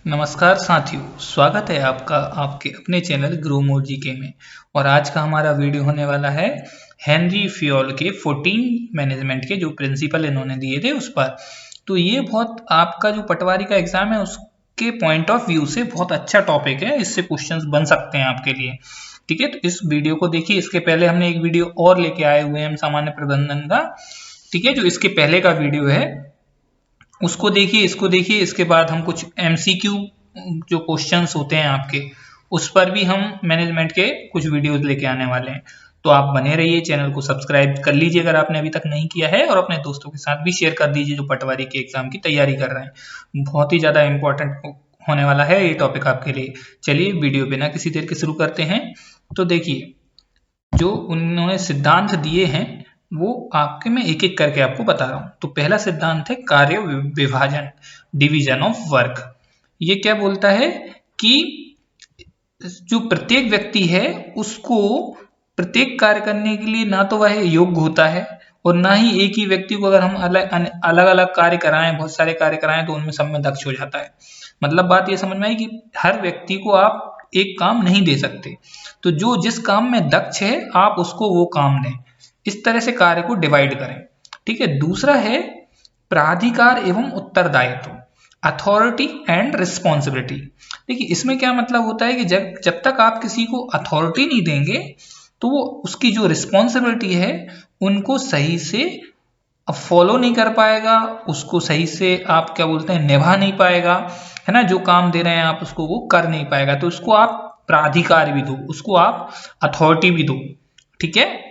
नमस्कार साथियों, स्वागत है आपका आपके अपने चैनल ग्रो मोर जीके में। और आज का हमारा वीडियो होने वाला है हेनरी फ्योल के 14 मैनेजमेंट के जो प्रिंसिपल इन्होंने दिए थे उस पर। तो ये बहुत आपका जो पटवारी का एग्जाम है उसके पॉइंट ऑफ व्यू से बहुत अच्छा टॉपिक है, इससे क्वेश्चंस बन सकते हैं आपके लिए। ठीक है, तो इस वीडियो को देखिए। इसके पहले हमने एक वीडियो और लेके आए हुए हैं हम सामान्य प्रबंधन का, ठीक है, जो इसके पहले का वीडियो है उसको देखिए, इसको देखिए। इसके बाद हम कुछ एमसीक्यू जो क्वेश्चंस होते हैं आपके, उस पर भी हम मैनेजमेंट के कुछ वीडियोस लेके आने वाले हैं। तो आप बने रहिए, चैनल को सब्सक्राइब कर लीजिए अगर आपने अभी तक नहीं किया है, और अपने दोस्तों के साथ भी शेयर कर दीजिए जो पटवारी के एग्जाम की तैयारी कर रहे हैं। बहुत ही ज्यादा इंपॉर्टेंट होने वाला है ये टॉपिक आपके लिए। चलिए वीडियो बिना किसी देर के शुरू करते हैं। तो देखिए, जो उन्होंने सिद्धांत दिए हैं वो आपके मैं एक एक करके आपको बता रहा हूं। तो पहला सिद्धांत है कार्य विभाजन, डिवीजन ऑफ वर्क। ये क्या बोलता है कि जो प्रत्येक व्यक्ति है उसको प्रत्येक कार्य करने के लिए ना तो वह योग्य होता है, और ना ही एक ही व्यक्ति को अगर हम अलग अलग कार्य कराएं, बहुत सारे कार्य कराएं, तो उनमें सब में दक्ष हो जाता है। मतलब बात ये समझ में आई कि हर व्यक्ति को आप एक काम नहीं दे सकते। तो जो जिस काम में दक्ष है आप उसको वो काम दें, इस तरह से कार्य को डिवाइड करें। ठीक है। दूसरा है प्राधिकार एवं उत्तरदायित्व, अथॉरिटी एंड रिस्पॉन्सिबिलिटी। देखिए, इसमें क्या मतलब होता है कि जब तक आप किसी को अथॉरिटी नहीं देंगे तो वो उसकी जो रिस्पॉन्सिबिलिटी है उनको सही से फॉलो नहीं कर पाएगा, उसको सही से आप क्या बोलते हैं निभा नहीं पाएगा, है ना। जो काम दे रहे हैं आप उसको वो कर नहीं पाएगा। तो उसको आप प्राधिकार भी दो, उसको आप अथॉरिटी भी दो। ठीक है,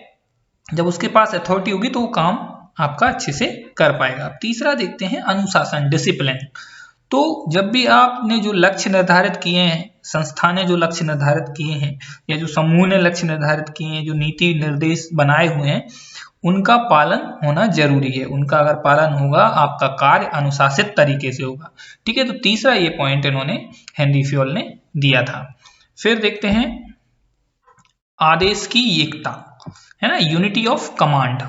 जब उसके पास अथॉरिटी होगी तो वो काम आपका अच्छे से कर पाएगा। तीसरा देखते हैं अनुशासन, डिसिप्लिन। तो जब भी आपने जो लक्ष्य निर्धारित किए हैं, संस्था ने जो लक्ष्य निर्धारित किए हैं, या जो समूह ने लक्ष्य निर्धारित किए हैं, जो नीति निर्देश बनाए हुए हैं, उनका पालन होना जरूरी है। उनका अगर पालन होगा आपका कार्य अनुशासित तरीके से होगा। ठीक है, तो तीसरा ये पॉइंट इन्होंने हेनरी फ्योल ने दिया था। फिर देखते हैं आदेश की एकता, है ना, यूनिटी ऑफ कमांड।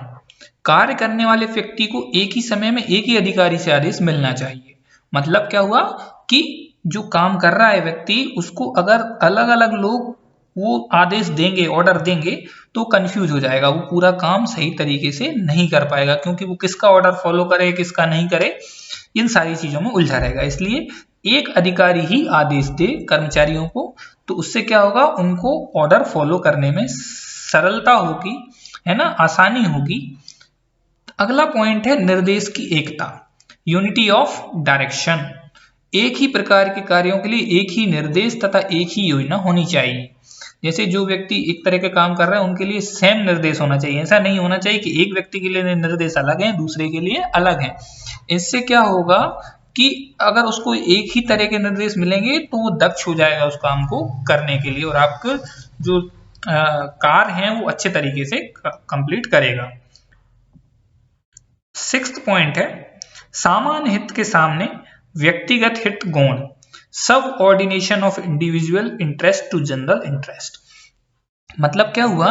कार्य करने वाले व्यक्ति को एक ही समय में एक ही अधिकारी से आदेश मिलना चाहिए। मतलब क्या हुआ कि जो काम कर रहा है व्यक्ति, उसको अगर अलग अलग लोग वो आदेश देंगे, ऑर्डर देंगे, तो कंफ्यूज हो जाएगा, वो पूरा काम सही तरीके से नहीं कर पाएगा, क्योंकि वो किसका ऑर्डर फॉलो करे किसका नहीं करे, इन सारी चीजों में उलझा रहेगा। इसलिए एक अधिकारी ही आदेश दे कर्मचारियों को, तो उससे क्या होगा, उनको ऑर्डर फॉलो करने में सरलता होगी, है ना, आसानी होगी। अगला पॉइंट है निर्देश की एकता, यूनिटी ऑफ डायरेक्शन। एक ही प्रकार के कार्यों के लिए एक ही निर्देश तथा एक ही योजना होनी चाहिए। जैसे जो व्यक्ति एक तरह के काम कर रहे हैं उनके लिए सेम निर्देश होना चाहिए। ऐसा नहीं होना चाहिए कि एक व्यक्ति के लिए निर्देश अलग है, दूसरे के लिए अलग है। इससे क्या होगा कि अगर उसको एक ही तरह के निर्देश मिलेंगे तो वो दक्ष हो जाएगा उस काम को करने के लिए, और आपके जो कार्य हैं वो अच्छे तरीके से कंप्लीट करेगा। सिक्स्थ पॉइंट है सामान्य हित के सामने व्यक्तिगत हित गौण, subordination of individual interest to general interest. मतलब क्या हुआ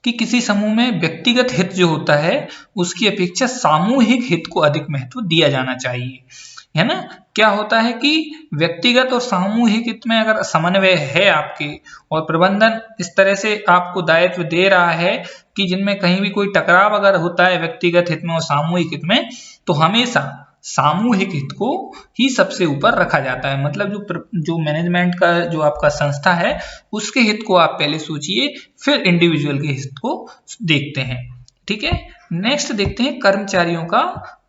कि किसी समूह में व्यक्तिगत हित जो होता है उसकी अपेक्षा सामूहिक हित को अधिक महत्व दिया जाना चाहिए, है ना। क्या होता है कि व्यक्तिगत और सामूहिक हित में अगर समन्वय है आपके, और प्रबंधन इस तरह से आपको दायित्व दे रहा है कि जिनमें कहीं भी कोई टकराव अगर होता है व्यक्तिगत हित में और सामूहिक हित में, तो हमेशा सामूहिक हित को ही सबसे ऊपर रखा जाता है। मतलब जो मैनेजमेंट का जो आपका संस्था है उसके हित को आप पहले सोचिए, फिर इंडिविजुअल के हित को देखते हैं। ठीक है, नेक्स्ट देखते हैं कर्मचारियों का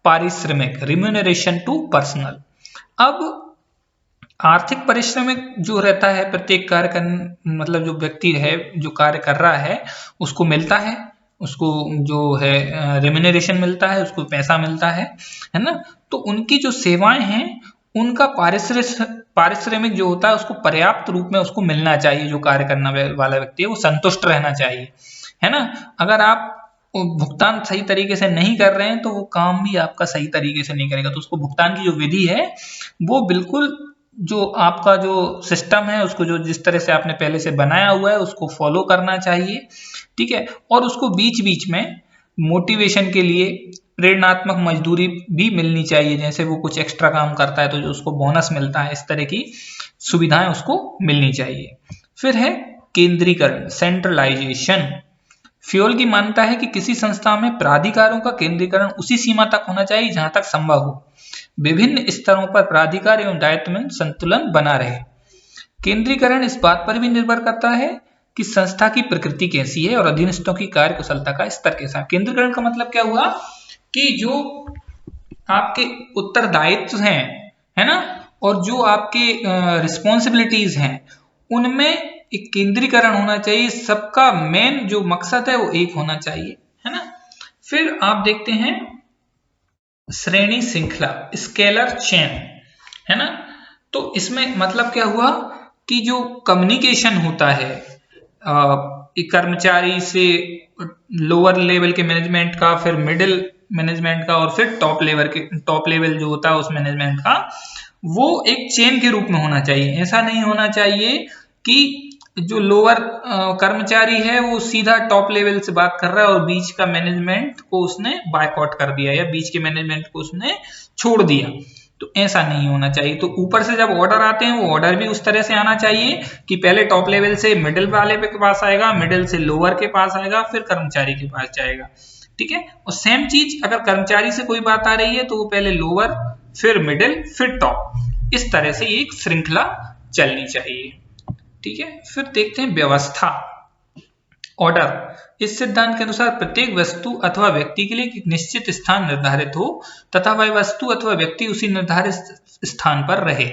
पारिश्रमिक, रिम्यूनरेशन टू पर्सनल। अब आर्थिक पारिश्रमिक जो रहता है प्रत्येक कार्य कर, मतलब जो व्यक्ति है जो कार्य कर रहा है उसको मिलता है, उसको जो है रेम्यूनरेशन मिलता है, उसको पैसा मिलता है ना। तो उनकी जो सेवाएं हैं उनका पारिश्रमिक जो होता है उसको पर्याप्त रूप में उसको मिलना चाहिए। जो कार्य करने वाला व्यक्ति है वो संतुष्ट रहना चाहिए, है ना। अगर आप भुगतान सही तरीके से नहीं कर रहे हैं तो वो काम भी आपका सही तरीके से नहीं करेगा। तो उसको भुगतान की जो विधि है वो बिल्कुल जो आपका जो सिस्टम है उसको जो जिस तरह से आपने पहले से बनाया हुआ है उसको फॉलो करना चाहिए। ठीक है, और उसको बीच बीच में मोटिवेशन के लिए, प्रेरणात्मक मजदूरी भी मिलनी चाहिए, जैसे वो कुछ एक्स्ट्रा काम करता है तो जो उसको बोनस मिलता है, इस तरह की सुविधाएं उसको मिलनी चाहिए। फिर है केंद्रीकरण, सेंट्रलाइजेशन। फ्योल की मान्यता है कि किसी संस्था में प्राधिकारों का केंद्रीकरण उसी सीमा तक होना चाहिए जहां तक संभव हो, विभिन्न स्तरों पर प्राधिकार एवं दायित्व में संतुलन बना रहे। केंद्रीकरण इस बात पर भी निर्भर करता है कि संस्था की प्रकृति कैसी है और अधीनस्थों की कार्य कुशलता का स्तर कैसा है। केंद्रीकरण का मतलब क्या हुआ कि जो आपके उत्तरदायित्व हैं, है ना, और जो आपके रिस्पॉन्सिबिलिटीज हैं, उनमें एक केंद्रीकरण होना चाहिए। सबका मेन जो मकसद है वो एक होना चाहिए, है ना। फिर आप देखते हैं श्रेणी श्रृंखला, स्केलर चेन, है ना। तो इसमें मतलब क्या हुआ कि जो कम्युनिकेशन होता है एक कर्मचारी से लोअर लेवल के मैनेजमेंट का, फिर मिडिल मैनेजमेंट का, और फिर टॉप लेवल जो होता है उस मैनेजमेंट का, वो एक चेन के रूप में होना चाहिए। ऐसा नहीं होना चाहिए कि जो लोअर कर्मचारी है वो सीधा टॉप लेवल से बात कर रहा है और बीच का मैनेजमेंट को उसने बायकॉट कर दिया या बीच के मैनेजमेंट को उसने छोड़ दिया। तो ऐसा नहीं होना चाहिए। तो ऊपर से जब ऑर्डर आते हैं वो ऑर्डर भी उस तरह से आना चाहिए कि पहले टॉप लेवल से मिडिल वाले के पास आएगा, मिडिल से लोअर के पास आएगा, फिर कर्मचारी के पास जाएगा, ठीक है। और सेम चीज अगर कर्मचारी से कोई बात आ रही है तो वो पहले लोअर, फिर मिडिल, फिर टॉप, इस तरह से एक श्रृंखला चलनी चाहिए, ठीक है। फिर देखते हैं व्यवस्था, ऑर्डर। इस सिद्धांत के अनुसार प्रत्येक वस्तु अथवा व्यक्ति के लिए एक निश्चित स्थान निर्धारित हो तथा वह वस्तु अथवा व्यक्ति उसी निर्धारित स्थान पर रहे,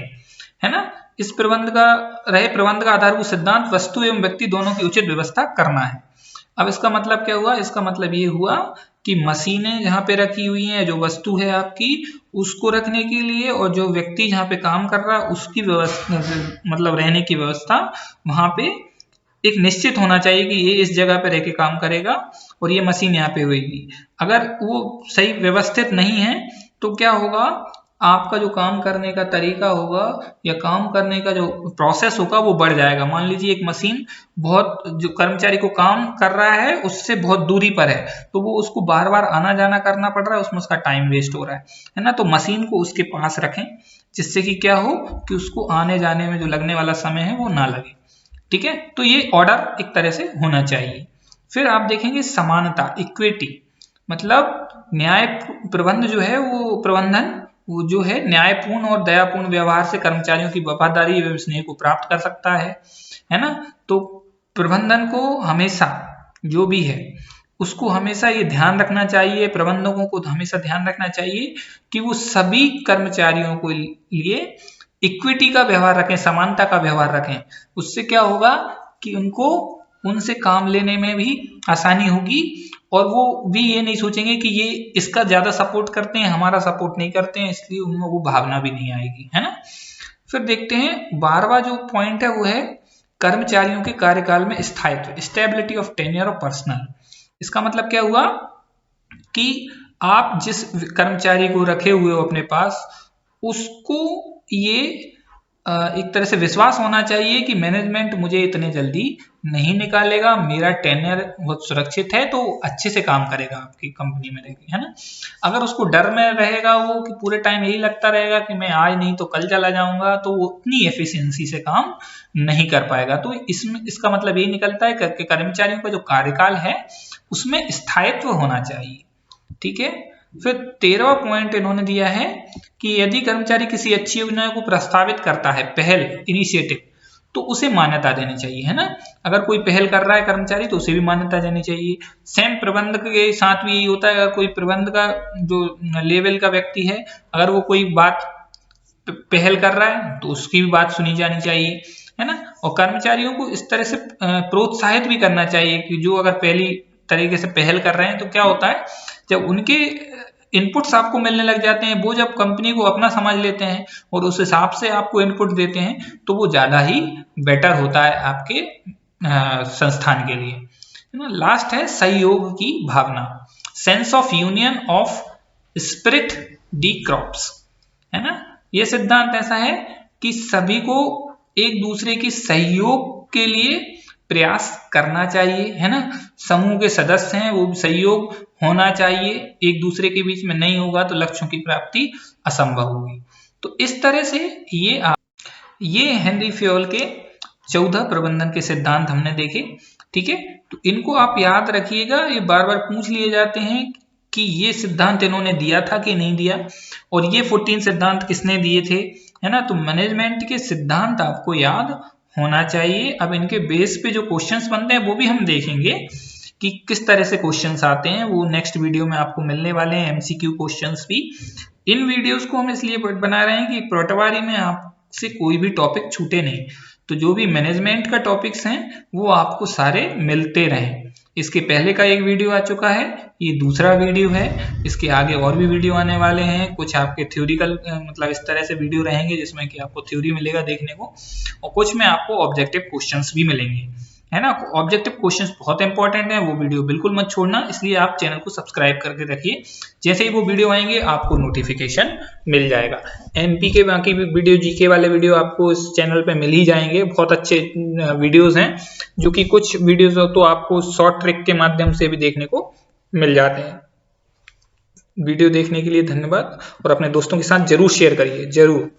है ना। इस प्रबंध का आधारभूत सिद्धांत वस्तु एवं व्यक्ति दोनों की उचित व्यवस्था करना है। अब इसका मतलब क्या हुआ? इसका मतलब ये हुआ कि मशीनें जहां पे रखी हुई हैं, जो वस्तु है आपकी, उसको रखने के लिए, और जो व्यक्ति जहां पे काम कर रहा है उसकी व्यवस्था, मतलब रहने की व्यवस्था वहां पे एक निश्चित होना चाहिए कि ये इस जगह पे रह के काम करेगा और ये मशीन यहाँ पे होगी। अगर वो सही व्यवस्थित नहीं है तो क्या होगा, आपका जो काम करने का तरीका होगा या काम करने का जो प्रोसेस होगा वो बढ़ जाएगा। मान लीजिए एक मशीन बहुत, जो कर्मचारी को काम कर रहा है उससे बहुत दूरी पर है, तो वो उसको बार बार आना जाना करना पड़ रहा है, उसमें उसका टाइम वेस्ट हो रहा है ना। तो मशीन को उसके पास रखें जिससे कि क्या हो कि उसको आने जाने में जो लगने वाला समय है वो ना लगे, ठीक है। तो ये ऑर्डर एक तरह से होना चाहिए। फिर आप देखेंगे समानता, इक्विटी, मतलब न्याय प्रबंध जो है वो प्रबंधन वो जो है न्यायपूर्ण और दयापूर्ण व्यवहार से कर्मचारियों की वफादारी एवं स्नेह को प्राप्त कर सकता है ना। तो प्रबंधन को हमेशा जो भी है उसको हमेशा ये ध्यान रखना चाहिए, प्रबंधकों को हमेशा ध्यान रखना चाहिए कि वो सभी कर्मचारियों को लिए इक्विटी का व्यवहार रखें, समानता का व्यवहार रखें। उससे क्या होगा कि उनको उनसे काम लेने में भी आसानी होगी और वो भी ये नहीं सोचेंगे कि ये इसका ज्यादा सपोर्ट करते हैं, हमारा सपोर्ट नहीं करते हैं, इसलिए उनमें वो भावना भी नहीं आएगी, है ना। फिर देखते हैं 12वां जो पॉइंट है वो है कर्मचारियों के कार्यकाल में स्थायित्व, stability of tenure of personal. इसका मतलब क्या हुआ कि आप जिस कर्मचारी को रखे हुए हो अपने पास, उसको ये एक तरह से विश्वास होना चाहिए कि मैनेजमेंट मुझे इतने जल्दी नहीं निकालेगा, मेरा टेन्योर बहुत सुरक्षित है, तो अच्छे से काम करेगा आपकी कंपनी में रहेगी, है ना। अगर उसको डर में रहेगा वो कि पूरे टाइम यही लगता रहेगा कि मैं आज नहीं तो कल चला जाऊंगा, तो वो उतनी एफिशिएंसी से काम नहीं कर पाएगा। तो इसका मतलब ये निकलता है कि कर्मचारियों का जो कार्यकाल है उसमें स्थायित्व होना चाहिए, ठीक है। फिर 13वां पॉइंट इन्होंने दिया है कि यदि कर्मचारी किसी अच्छी योजना को प्रस्तावित करता है, पहल, इनिशिएटिव, तो उसे मान्यता देनी चाहिए, है ना। अगर कोई पहल कर रहा है कर्मचारी तो उसे भी मान्यता देनी चाहिए। सेम प्रबंधक के साथ भी यही होता है। अगर कोई प्रबंध का जो लेवल का व्यक्ति है, अगर वो कोई बात पहल कर रहा है तो उसकी भी बात सुनी जानी चाहिए, है ना। और कर्मचारियों को इस तरह से प्रोत्साहित भी करना चाहिए कि जो अगर पहली तरीके से पहल कर रहे हैं तो क्या होता है, जब उनके इनपुट्स आपको मिलने लग जाते हैं, वो जब कंपनी को अपना समझ लेते हैं और उस हिसाब से आपको इनपुट देते हैं तो वो ज्यादा ही बेटर होता है आपके संस्थान के लिए, है ना। लास्ट है सहयोग की भावना, sense of union of spirit de corps, है ना। ये सिद्धांत ऐसा है कि सभी को एक दूसरे की सहयोग के लिए प्रयास करना चाहिए, है ना। समूह के सदस्य हैं वो सहयोग होना चाहिए, एक दूसरे के बीच में नहीं होगा तो लक्ष्यों की प्राप्ति असंभव होगी। तो इस तरह से ये हेनरी फ्योल के 14 प्रबंधन के सिद्धांत हमने देखे, ठीक है। तो इनको आप याद रखिएगा, ये बार बार पूछ लिए जाते हैं कि ये सिद्धांत इन्होंने दिया था कि नहीं दिया, और ये 14 सिद्धांत किसने दिए थे, है ना। तो मैनेजमेंट के सिद्धांत आपको याद होना चाहिए। अब इनके बेस पे जो क्वेश्चंस बनते हैं वो भी हम देखेंगे कि किस तरह से क्वेश्चंस आते हैं, वो नेक्स्ट वीडियो में आपको मिलने वाले हैं, एमसीक्यू क्वेश्चंस भी। इन वीडियोस को हम इसलिए बना रहे हैं कि पटवारी में आपसे कोई भी टॉपिक छूटे नहीं, तो जो भी मैनेजमेंट का टॉपिक्स हैं वो आपको सारे मिलते रहें। इसके पहले का एक वीडियो आ चुका है, ये दूसरा वीडियो है, इसके आगे और भी वीडियो आने वाले हैं। कुछ आपके थ्योरिकल मतलब इस तरह से वीडियो रहेंगे जिसमें कि आपको थ्योरी मिलेगा देखने को, और कुछ में आपको ऑब्जेक्टिव क्वेश्चंस भी मिलेंगे, है ना। ऑब्जेक्टिव क्वेश्चंस बहुत इंपॉर्टेंट है, वो वीडियो बिल्कुल मत छोड़ना, इसलिए आप चैनल को सब्सक्राइब करके रखिए। जैसे ही वो वीडियो आएंगे आपको नोटिफिकेशन मिल जाएगा। एमपी के बाकी भी वीडियो, जीके वाले वीडियो आपको इस चैनल पे मिल ही जाएंगे, बहुत अच्छे वीडियोस हैं, जो कि कुछ वीडियोस तो आपको शॉर्ट ट्रिक के माध्यम से भी देखने को मिल जाते हैं। वीडियो देखने के लिए धन्यवाद, और अपने दोस्तों के साथ जरूर शेयर करिए, जरूर।